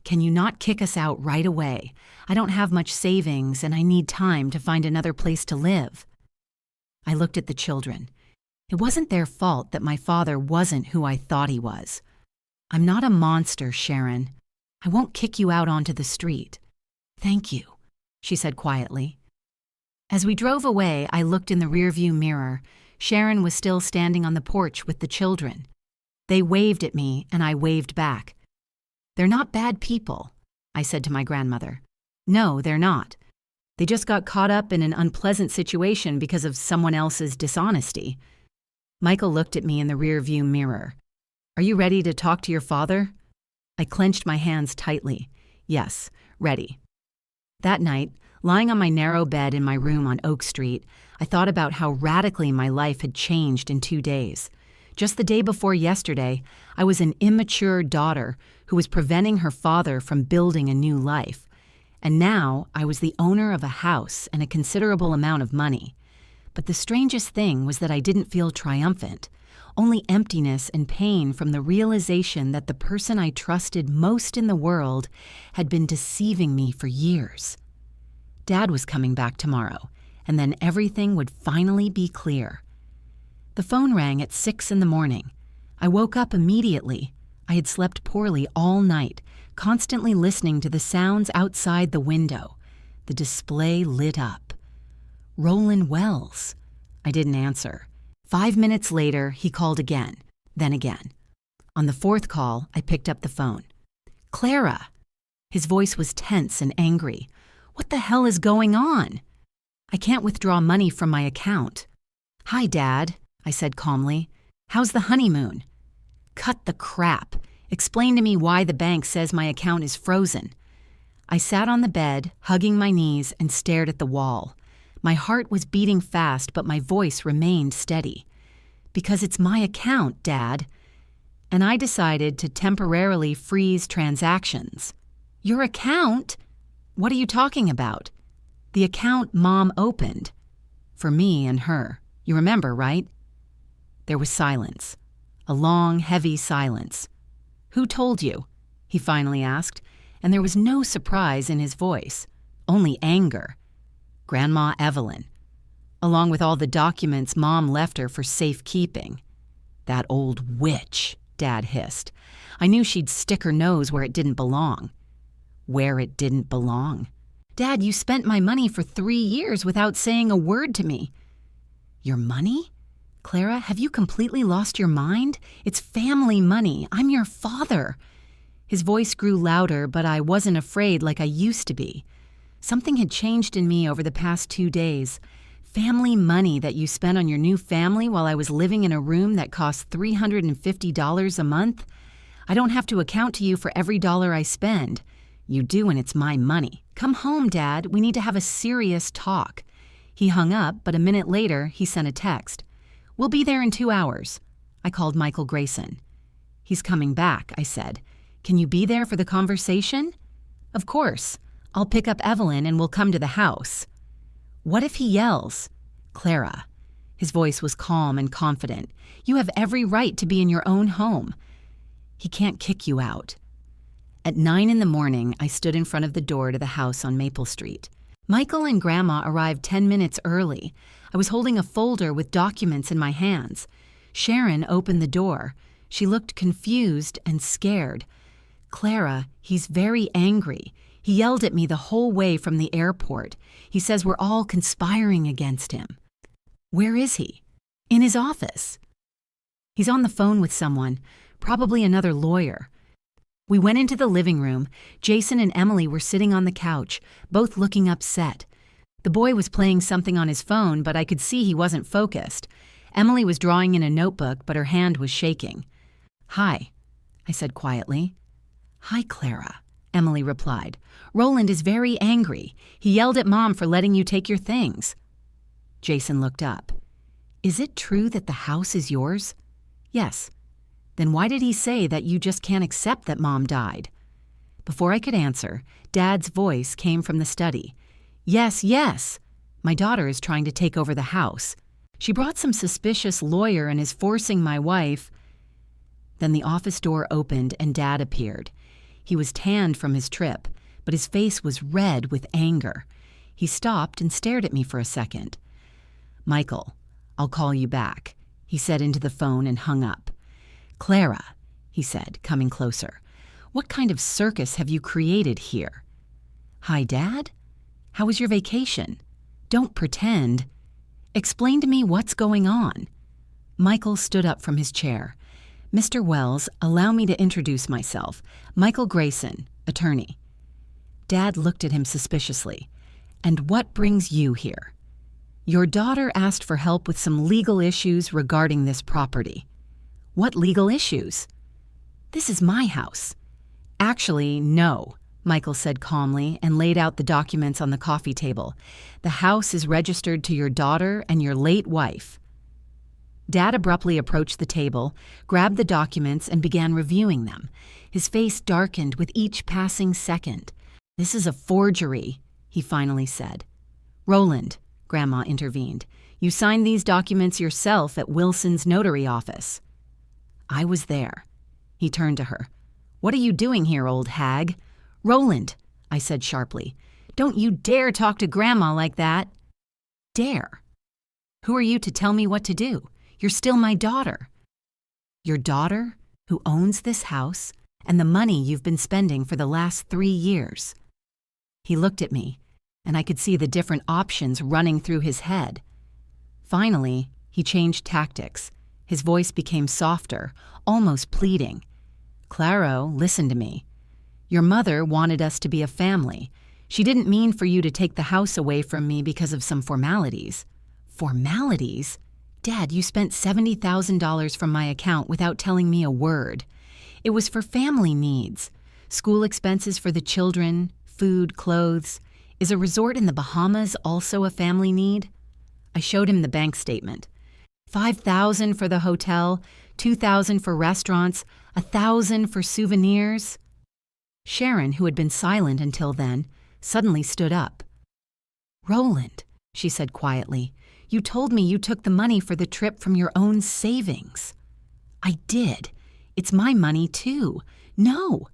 not kick us out right away? I don't have much savings and I need time to find another place to live." I looked at the children. It wasn't their fault that my father wasn't who I thought he was. "I'm not a monster, Sharon. I won't kick you out onto the street." "Thank you," she said quietly. As we drove away, I looked in the rearview mirror. Sharon was still standing on the porch with the children. They waved at me, and I waved back. "They're not bad people," I said to my grandmother. "No, they're not. They just got caught up in an unpleasant situation because of someone else's dishonesty." Michael looked at me in the rearview mirror. "Are you ready to talk to your father?" I clenched my hands tightly. "Yes, ready." That night, lying on my narrow bed in my room on Oak Street, I thought about how radically my life had changed in 2 days. Just the day before yesterday, I was an immature daughter who was preventing her father from building a new life. And now I was the owner of a house and a considerable amount of money. But the strangest thing was that I didn't feel triumphant, only emptiness and pain from the realization that the person I trusted most in the world had been deceiving me for years. Dad was coming back tomorrow, and then everything would finally be clear. The phone rang at 6 a.m. I woke up immediately. I had slept poorly all night, constantly listening to the sounds outside the window. The display lit up. Roland Wells. I didn't answer. 5 minutes later, he called again, then again. On the fourth call, I picked up the phone. Clara. His voice was tense and angry. What the hell is going on? I can't withdraw money from my account. Hi, Dad, I said calmly. How's the honeymoon? Cut the crap. Explain to me why the bank says my account is frozen. I sat on the bed, hugging my knees, and stared at the wall. My heart was beating fast, but my voice remained steady. Because it's my account, Dad. And I decided to temporarily freeze transactions. Your account? What are you talking about? The account Mom opened. For me and her. You remember, right? There was silence. A long, heavy silence. Who told you? He finally asked, and there was no surprise in his voice, only anger. Grandma Evelyn, along with all the documents Mom left her for safekeeping. That old witch, Dad hissed. I knew she'd stick her nose where it didn't belong. Where it didn't belong. Dad, you spent my money for 3 years without saying a word to me. Your money? Clara, have you completely lost your mind? It's family money. I'm your father. His voice grew louder, but I wasn't afraid like I used to be. Something had changed in me over the past 2 days. Family money that you spent on your new family while I was living in a room that cost $350 a month? I don't have to account to you for every dollar I spend. You do, and it's my money. Come home, Dad. We need to have a serious talk. He hung up, but a minute later, he sent a text. We'll be there in 2 hours. I called Michael Grayson. He's coming back, I said. Can you be there for the conversation? Of course. I'll pick up Evelyn and we'll come to the house. What if he yells? Clara. His voice was calm and confident. You have every right to be in your own home. He can't kick you out. At 9 a.m, I stood in front of the door to the house on Maple Street. Michael and Grandma arrived 10 minutes early. I was holding a folder with documents in my hands. Sharon opened the door. She looked confused and scared. Clara, he's very angry. He yelled at me the whole way from the airport. He says we're all conspiring against him. Where is he? In his office. He's on the phone with someone, probably another lawyer. We went into the living room. Jason and Emily were sitting on the couch, both looking upset. The boy was playing something on his phone, but I could see he wasn't focused. Emily was drawing in a notebook, but her hand was shaking. Hi, I said quietly. Hi, Clara, Emily replied. Roland is very angry. He yelled at Mom for letting you take your things. Jason looked up. Is it true that the house is yours? Yes. Then why did he say that you just can't accept that Mom died? Before I could answer, Dad's voice came from the study. Yes, yes. My daughter is trying to take over the house. She brought some suspicious lawyer and is forcing my wife. Then the office door opened and Dad appeared. He was tanned from his trip, but his face was red with anger. He stopped and stared at me for a second. Michael, I'll call you back, he said into the phone and hung up. Clara, he said, coming closer, what kind of circus have you created here? Hi, Dad? How was your vacation? Don't pretend. Explain to me what's going on. Michael stood up from his chair. Mr. Wells, allow me to introduce myself. Michael Grayson, attorney. Dad looked at him suspiciously. And what brings you here? Your daughter asked for help with some legal issues regarding this property. What legal issues? This is my house. Actually, no, Michael said calmly and laid out the documents on the coffee table. The house is registered to your daughter and your late wife. Dad abruptly approached the table, grabbed the documents, and began reviewing them. His face darkened with each passing second. "This is a forgery," he finally said. "Roland," Grandma intervened, "you signed these documents yourself at Wilson's notary office." I was there. He turned to her. "What are you doing here, old hag?" "Roland," I said sharply, "don't you dare talk to Grandma like that." "Dare? Who are you to tell me what to do? You're still my daughter." "Your daughter, who owns this house and the money you've been spending for the last 3 years." He looked at me, and I could see the different options running through his head. Finally, he changed tactics. His voice became softer, almost pleading. "Claro, listen to me. Your mother wanted us to be a family. She didn't mean for you to take the house away from me because of some formalities." "Formalities? Dad, you spent $70,000 from my account without telling me a word. It was for family needs. School expenses for the children, food, clothes. Is a resort in the Bahamas also a family need?" I showed him the bank statement. $5,000 for the hotel, $2,000 for restaurants, $1,000 for souvenirs. Sharon, who had been silent until then, suddenly stood up. "Roland," she said quietly, "you told me you took the money for the trip from your own savings." "I did. It's my money, too. No."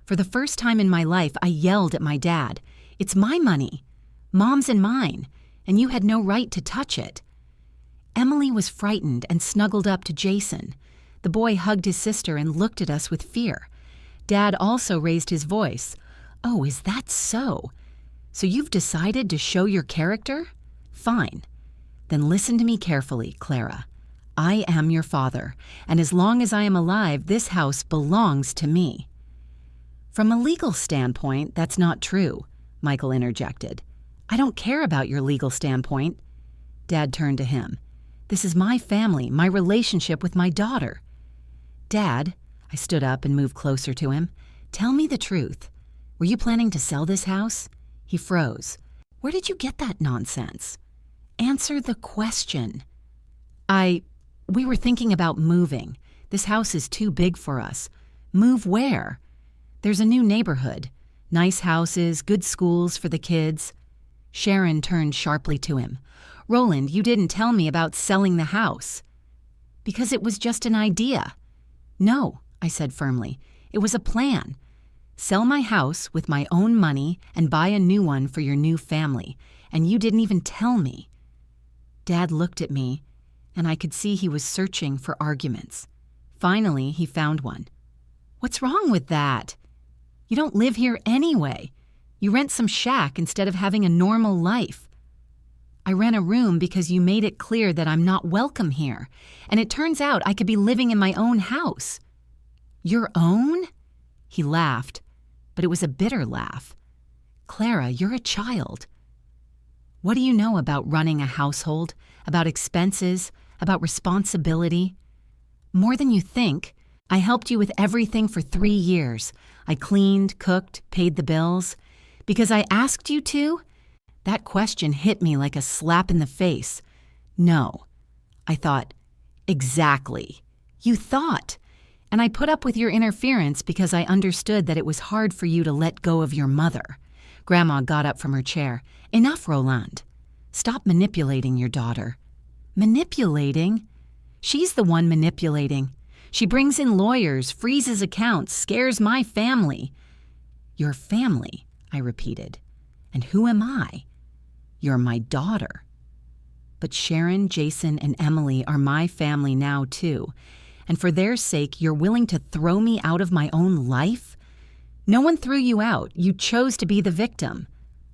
For the first time in my life, I yelled at my dad. "It's my money. Mom's and mine, and you had no right to touch it." Emily was frightened and snuggled up to Jason. The boy hugged his sister and looked at us with fear. Dad also raised his voice. "Oh, is that so? So you've decided to show your character? Fine. Then listen to me carefully, Clara. I am your father, and as long as I am alive, this house belongs to me." "From a legal standpoint, that's not true," Michael interjected. "I don't care about your legal standpoint." Dad turned to him. "This is my family, my relationship with my daughter." "Dad," I stood up and moved closer to him, "tell me the truth. Were you planning to sell this house?" He froze. "Where did you get that nonsense?" "Answer the question." We were thinking about moving. This house is too big for us." "Move where?" "There's a new neighborhood. Nice houses, good schools for the kids." Sharon turned sharply to him. "Roland, you didn't tell me about selling the house." "Because it was just an idea." "No," I said firmly. "It was a plan. Sell my house with my own money and buy a new one for your new family. And you didn't even tell me." Dad looked at me, and I could see he was searching for arguments. Finally, he found one. "What's wrong with that? You don't live here anyway. You rent some shack instead of having a normal life." "I rent a room because you made it clear that I'm not welcome here, and it turns out I could be living in my own house." "Your own?" He laughed, but it was a bitter laugh. "Clara, you're a child. What do you know about running a household, about expenses, about responsibility? More than you think. I helped you with everything for 3 years. I cleaned, cooked, paid the bills. Because I asked you to?" That question hit me like a slap in the face. "No." I thought, "Exactly. You thought. And I put up with your interference because I understood that it was hard for you to let go of your mother." Grandma got up from her chair. "Enough, Roland. Stop manipulating your daughter." "Manipulating? She's the one manipulating. She brings in lawyers, freezes accounts, scares my family." "Your family," I repeated. "And who am I?" "You're my daughter." "But Sharon, Jason, and Emily are my family now, too. And for their sake, you're willing to throw me out of my own life? No one threw you out. You chose to be the victim."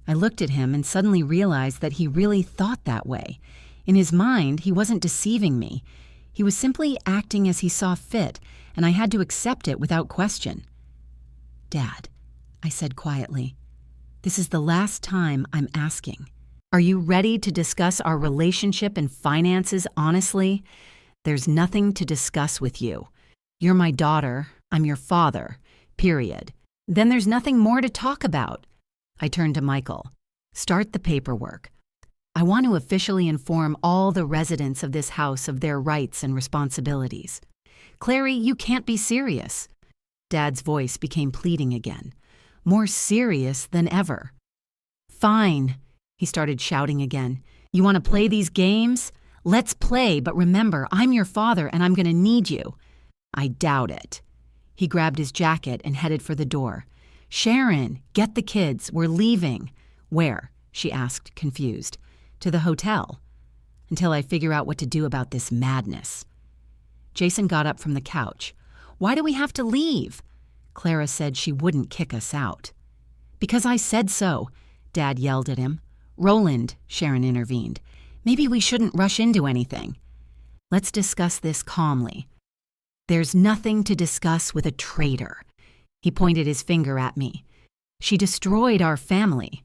I looked at him and suddenly realized that he really thought that way. In his mind, he wasn't deceiving me. He was simply acting as he saw fit, and I had to accept it without question. "Dad," I said quietly, "this is the last time I'm asking. Are you ready to discuss our relationship and finances honestly? There's nothing to discuss with you. You're my daughter, I'm your father, period. Then there's nothing more to talk about." I turned to Michael. "Start the paperwork." I want to officially inform all the residents of this house of their rights and responsibilities. Clary, you can't be serious. Dad's voice became pleading again, more serious than ever. Fine, he started shouting again. You want to play these games? Let's play, but remember, I'm your father and I'm going to need you. I doubt it. He grabbed his jacket and headed for the door. Sharon, get the kids. We're leaving. Where? She asked, confused. To the hotel. Until I figure out what to do about this madness. Jason got up from the couch. Why do we have to leave? Clara said she wouldn't kick us out. Because I said so, Dad yelled at him. Roland, Sharon intervened. Maybe we shouldn't rush into anything. Let's discuss this calmly. There's nothing to discuss with a traitor. He pointed his finger at me. She destroyed our family.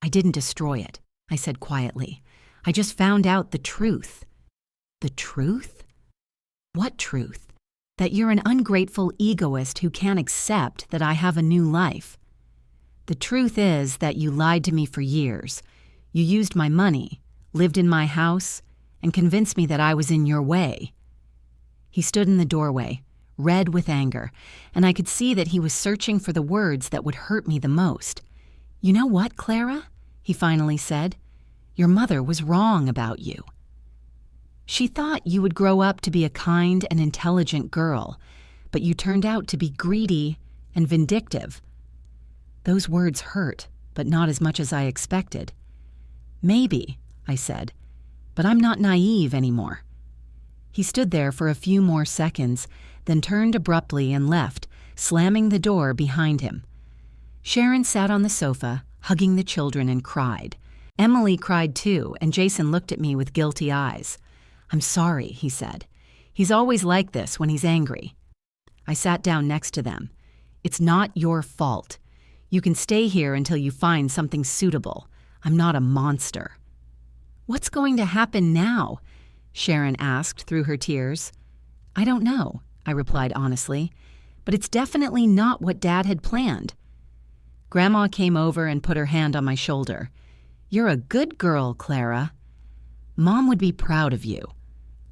I didn't destroy it, I said quietly. I just found out the truth. The truth? What truth? That you're an ungrateful egoist who can't accept that I have a new life. The truth is that you lied to me for years. You used my money, lived in my house, and convinced me that I was in your way. He stood in the doorway, red with anger, and I could see that he was searching for the words that would hurt me the most. You know what, Clara? He finally said. Your mother was wrong about you. She thought you would grow up to be a kind and intelligent girl, but you turned out to be greedy and vindictive. Those words hurt, but not as much as I expected. Maybe, I said, but I'm not naive anymore. He stood there for a few more seconds, then turned abruptly and left, slamming the door behind him. Sharon sat on the sofa, hugging the children, and cried. Emily cried too, and Jason looked at me with guilty eyes. I'm sorry, he said. He's always like this when he's angry. I sat down next to them. It's not your fault. You can stay here until you find something suitable. I'm not a monster. What's going to happen now? Sharon asked through her tears. I don't know, I replied honestly, but it's definitely not what Dad had planned. Grandma came over and put her hand on my shoulder. You're a good girl, Clara. Mom would be proud of you.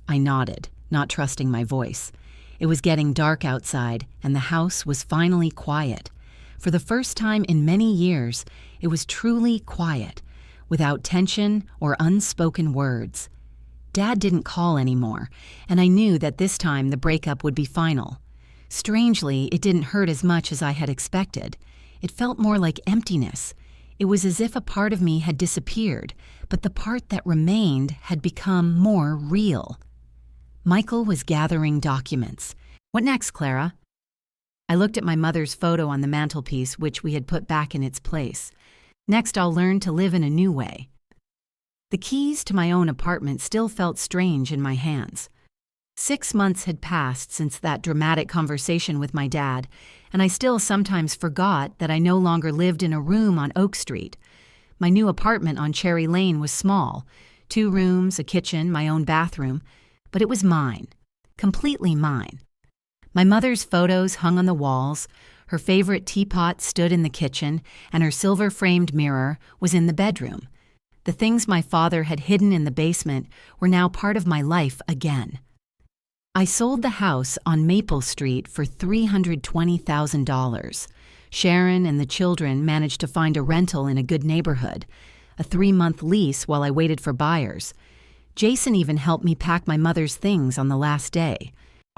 I nodded, not trusting my voice. It was getting dark outside, and the house was finally quiet. For the first time in many years, it was truly quiet, without tension or unspoken words. Dad didn't call anymore, and I knew that this time the breakup would be final. Strangely, it didn't hurt as much as I had expected. It felt more like emptiness. It was as if a part of me had disappeared, but the part that remained had become more real. Michael was gathering documents. What next, Clara? I looked at my mother's photo on the mantelpiece, which we had put back in its place. Next, I'll learn to live in a new way. The keys to my own apartment still felt strange in my hands. 6 months had passed since that dramatic conversation with my dad, and I still sometimes forgot that I no longer lived in a room on Oak Street. My new apartment on Cherry Lane was small, 2 rooms, a kitchen, my own bathroom, but it was mine, completely mine. My mother's photos hung on the walls, her favorite teapot stood in the kitchen, and her silver-framed mirror was in the bedroom. The things my father had hidden in the basement were now part of my life again. I sold the house on Maple Street for $320,000. Sharon and the children managed to find a rental in a good neighborhood, a 3-month lease while I waited for buyers. Jason even helped me pack my mother's things on the last day.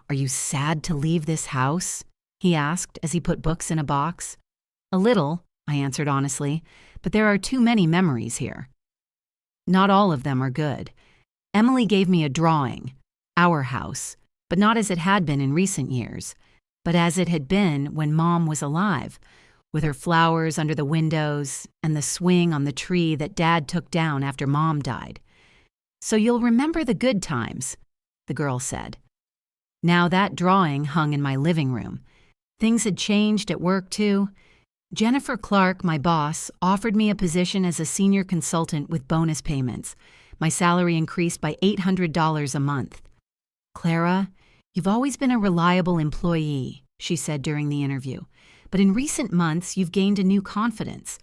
Are you sad to leave this house? He asked as he put books in a box. A little, I answered honestly, but there are too many memories here. Not all of them are good. Emily gave me a drawing, our house, but not as it had been in recent years, but as it had been when Mom was alive, with her flowers under the windows and the swing on the tree that Dad took down after Mom died. So you'll remember the good times, the girl said. Now that drawing hung in my living room. Things had changed at work too. Jennifer Clark, my boss, offered me a position as a senior consultant with bonus payments. My salary increased by $800 a month. Clara, you've always been a reliable employee, she said during the interview. But in recent months, you've gained a new confidence.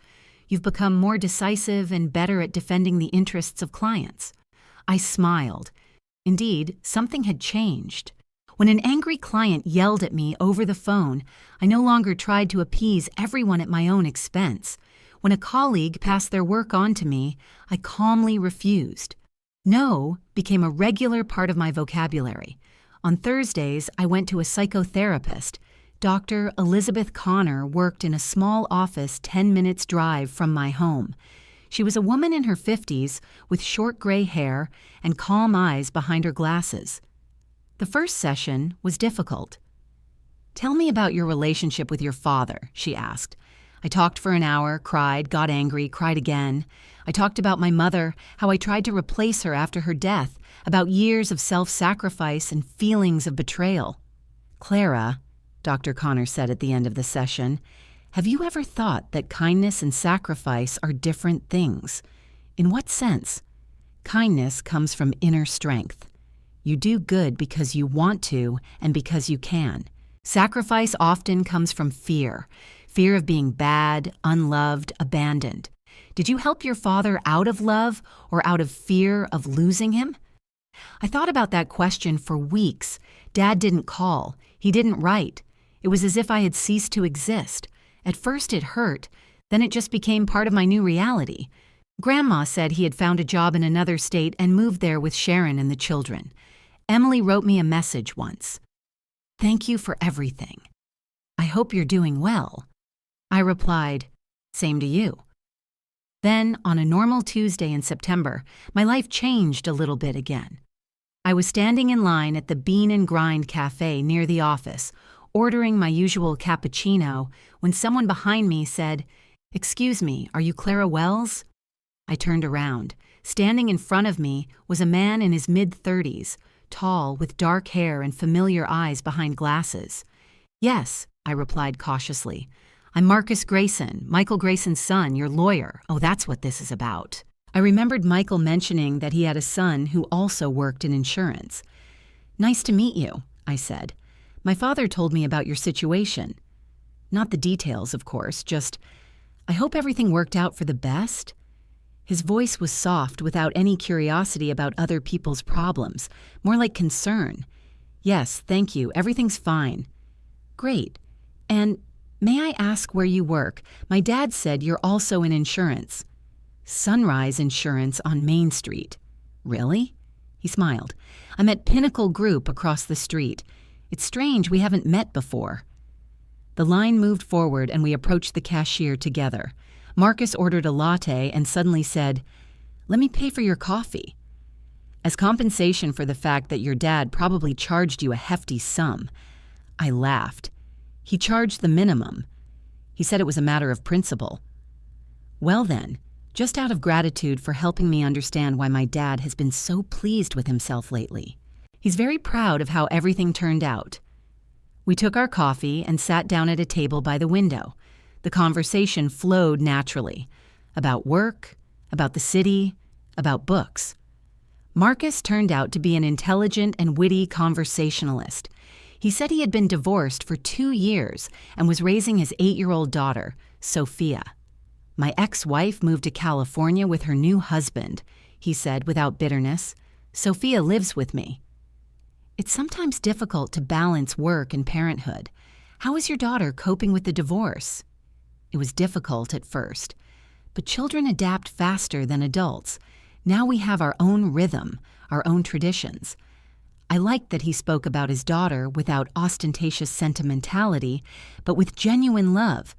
You've become more decisive and better at defending the interests of clients." I smiled. Indeed, something had changed. When an angry client yelled at me over the phone, I no longer tried to appease everyone at my own expense. When a colleague passed their work on to me, I calmly refused. No became a regular part of my vocabulary. On Thursdays, I went to a psychotherapist. Dr. Elizabeth Connor worked in a small office 10 minutes' drive from my home. She was a woman in her 50s with short gray hair and calm eyes behind her glasses. The first session was difficult. "Tell me about your relationship with your father," she asked. I talked for an hour, cried, got angry, cried again. I talked about my mother, how I tried to replace her after her death, about years of self-sacrifice and feelings of betrayal. "Clara," Dr. Connor said at the end of the session, "have you ever thought that kindness and sacrifice are different things? In what sense? Kindness comes from inner strength. You do good because you want to and because you can. Sacrifice often comes from fear of being bad, unloved, abandoned. Did you help your father out of love or out of fear of losing him?" I thought about that question for weeks. Dad didn't call. He didn't write. It was as if I had ceased to exist. At first it hurt, then it just became part of my new reality. Grandma said he had found a job in another state and moved there with Sharon and the children. Emily wrote me a message once. "Thank you for everything. I hope you're doing well." I replied, "Same to you." Then, on a normal Tuesday in September, my life changed a little bit again. I was standing in line at the Bean and Grind Cafe near the office, ordering my usual cappuccino, when someone behind me said, "Excuse me, are you Clara Wells?" I turned around. Standing in front of me was a man in his mid-30s, tall, with dark hair and familiar eyes behind glasses. "Yes," I replied cautiously. "I'm Marcus Grayson, Michael Grayson's son, your lawyer. Oh, that's what this is about." I remembered Michael mentioning that he had a son who also worked in insurance. "Nice to meet you," I said. "My father told me about your situation. Not the details, of course, just, I hope everything worked out for the best." His voice was soft without any curiosity about other people's problems, more like concern. "Yes, thank you, everything's fine." "Great. And may I ask where you work? My dad said you're also in insurance." "Sunrise Insurance on Main Street." "Really?" He smiled. "I'm at Pinnacle Group across the street. It's strange we haven't met before." The line moved forward and we approached the cashier together. Marcus ordered a latte and suddenly said, "Let me pay for your coffee." "As compensation for the fact that your dad probably charged you a hefty sum." I laughed. "He charged the minimum. He said it was a matter of principle." "Well then, just out of gratitude for helping me understand why my dad has been so pleased with himself lately. He's very proud of how everything turned out." We took our coffee and sat down at a table by the window. The conversation flowed naturally. About work, about the city, about books. Marcus turned out to be an intelligent and witty conversationalist. He said he had been divorced for 2 years and was raising his 8-year-old daughter, Sophia. "My ex-wife moved to California with her new husband," he said without bitterness. "Sophia lives with me." "It's sometimes difficult to balance work and parenthood. How is your daughter coping with the divorce?" "It was difficult at first, but children adapt faster than adults. Now we have our own rhythm, our own traditions." I liked that he spoke about his daughter without ostentatious sentimentality, but with genuine love.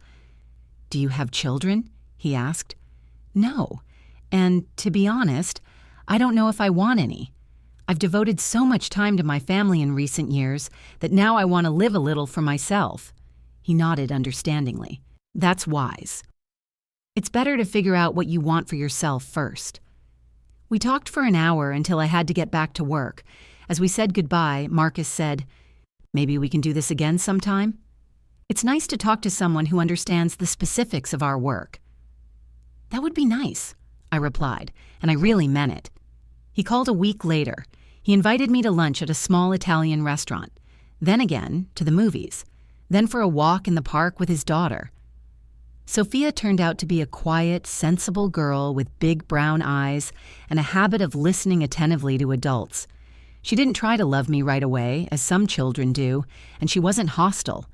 "Do you have children?" he asked. "No, and to be honest, I don't know if I want any. I've devoted so much time to my family in recent years that now I want to live a little for myself." He nodded understandingly. "That's wise. It's better to figure out what you want for yourself first." We talked for an hour until I had to get back to work. As we said goodbye, Marcus said, "Maybe we can do this again sometime? It's nice to talk to someone who understands the specifics of our work." "That would be nice," I replied, and I really meant it. He called a week later. He invited me to lunch at a small Italian restaurant, then again to the movies, then for a walk in the park with his daughter. Sophia turned out to be a quiet, sensible girl with big brown eyes and a habit of listening attentively to adults. She didn't try to love me right away, as some children do, and she wasn't hostile.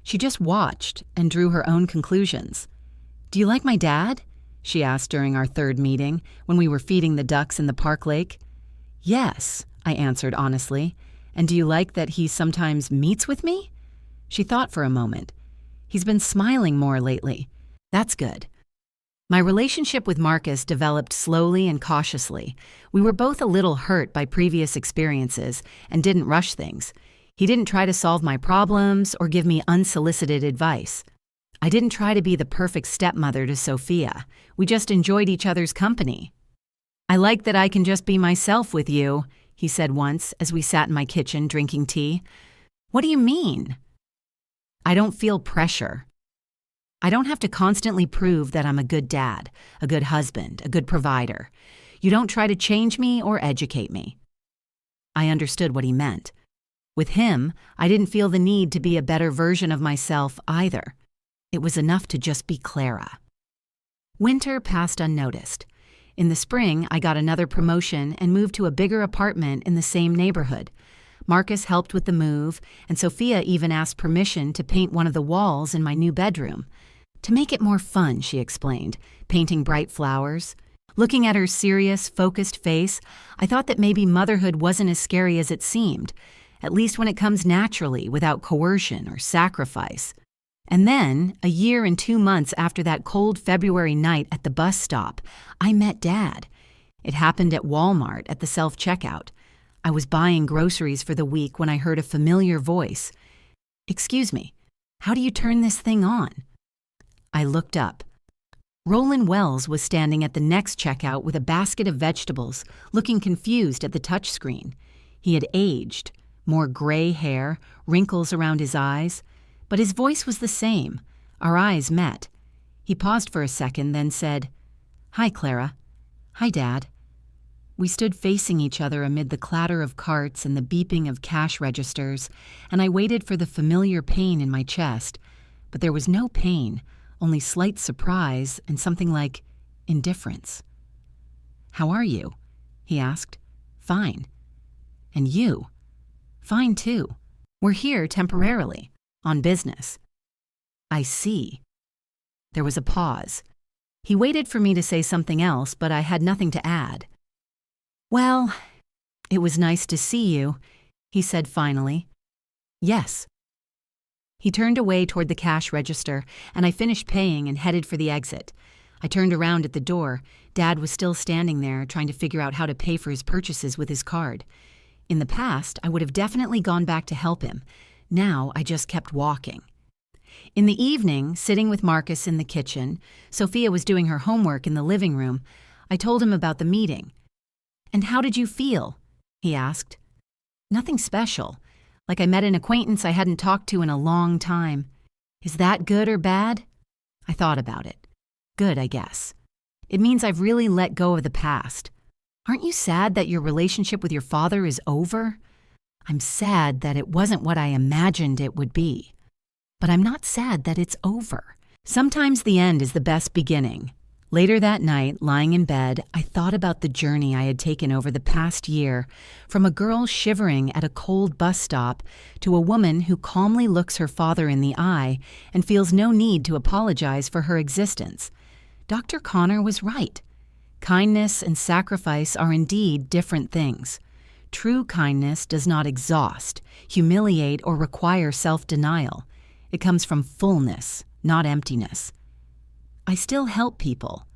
She just watched and drew her own conclusions. "Do you like my dad?" she asked during our third meeting, when we were feeding the ducks in the park lake. "Yes," I answered honestly. "And do you like that he sometimes meets with me?" She thought for a moment. "He's been smiling more lately. That's good." My relationship with Marcus developed slowly and cautiously. We were both a little hurt by previous experiences and didn't rush things. He didn't try to solve my problems or give me unsolicited advice. I didn't try to be the perfect stepmother to Sophia. We just enjoyed each other's company. "I like that I can just be myself with you," he said once as we sat in my kitchen drinking tea. "What do you mean?" "I don't feel pressure. I don't have to constantly prove that I'm a good dad, a good husband, a good provider. You don't try to change me or educate me." I understood what he meant. With him, I didn't feel the need to be a better version of myself either. It was enough to just be Clara. Winter passed unnoticed. In the spring, I got another promotion and moved to a bigger apartment in the same neighborhood. Marcus helped with the move, and Sophia even asked permission to paint one of the walls in my new bedroom. To make it more fun, she explained, painting bright flowers. Looking at her serious, focused face, I thought that maybe motherhood wasn't as scary as it seemed, at least when it comes naturally, without coercion or sacrifice. And then, a year and 2 months after that cold February night at the bus stop, I met Dad. It happened at Walmart at the self-checkout. I was buying groceries for the week when I heard a familiar voice. "Excuse me, how do you turn this thing on?" I looked up. Roland Wells was standing at the next checkout with a basket of vegetables, looking confused at the touchscreen. He had aged, more gray hair, wrinkles around his eyes, but his voice was the same. Our eyes met. He paused for a second, then said, "Hi, Clara." "Hi, Dad." We stood facing each other amid the clatter of carts and the beeping of cash registers, and I waited for the familiar pain in my chest. But there was no pain, only slight surprise and something like indifference. "How are you?" he asked. "Fine." "And you?" "Fine, too. We're here temporarily, on business." "I see." There was a pause. He waited for me to say something else, but I had nothing to add. "Well, it was nice to see you," he said finally. "Yes." He turned away toward the cash register, and I finished paying and headed for the exit. I turned around at the door. Dad was still standing there, trying to figure out how to pay for his purchases with his card. In the past, I would have definitely gone back to help him. Now, I just kept walking. In the evening, sitting with Marcus in the kitchen, Sophia was doing her homework in the living room. I told him about the meeting. "And how did you feel?" he asked. "Nothing special. Like I met an acquaintance I hadn't talked to in a long time. Is that good or bad?" I thought about it. Good, I guess. It means I've really let go of the past. Aren't you sad that your relationship with your father is over? I'm sad that it wasn't what I imagined it would be. But I'm not sad that it's over. Sometimes the end is the best beginning. Later that night, lying in bed, I thought about the journey I had taken over the past year, from a girl shivering at a cold bus stop to a woman who calmly looks her father in the eye and feels no need to apologize for her existence. Dr. Connor was right. Kindness and sacrifice are indeed different things. True kindness does not exhaust, humiliate, or require self-denial. It comes from fullness, not emptiness. I still help people,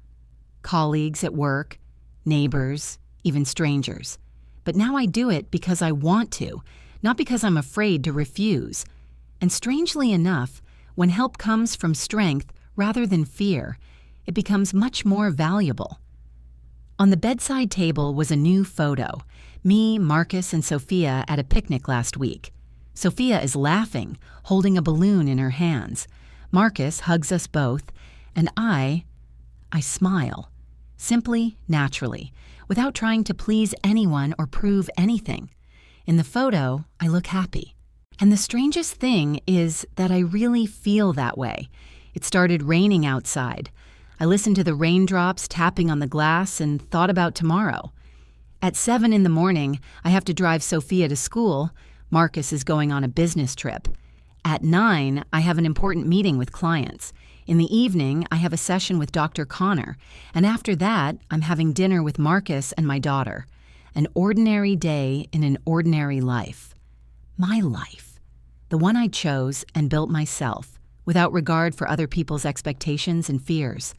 colleagues at work, neighbors, even strangers. But now I do it because I want to, not because I'm afraid to refuse. And strangely enough, when help comes from strength rather than fear, it becomes much more valuable. On the bedside table was a new photo, me, Marcus, and Sophia at a picnic last week. Sophia is laughing, holding a balloon in her hands. Marcus hugs us both, and I smile, simply, naturally, without trying to please anyone or prove anything. In the photo, I look happy. And the strangest thing is that I really feel that way. It started raining outside. I listened to the raindrops tapping on the glass and thought about tomorrow. At 7 in the morning, I have to drive Sophia to school. Marcus is going on a business trip. At 9, I have an important meeting with clients. In the evening, I have a session with Dr. Connor. And after that, I'm having dinner with Marcus and my daughter. An ordinary day in an ordinary life. My life. The one I chose and built myself, without regard for other people's expectations and fears.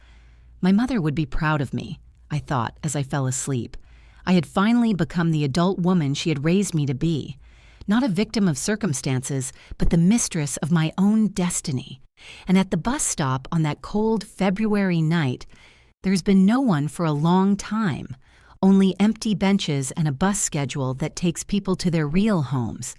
My mother would be proud of me, I thought as I fell asleep. I had finally become the adult woman she had raised me to be. Not a victim of circumstances, but the mistress of my own destiny. And at the bus stop on that cold February night, there's been no one for a long time. Only empty benches and a bus schedule that takes people to their real homes.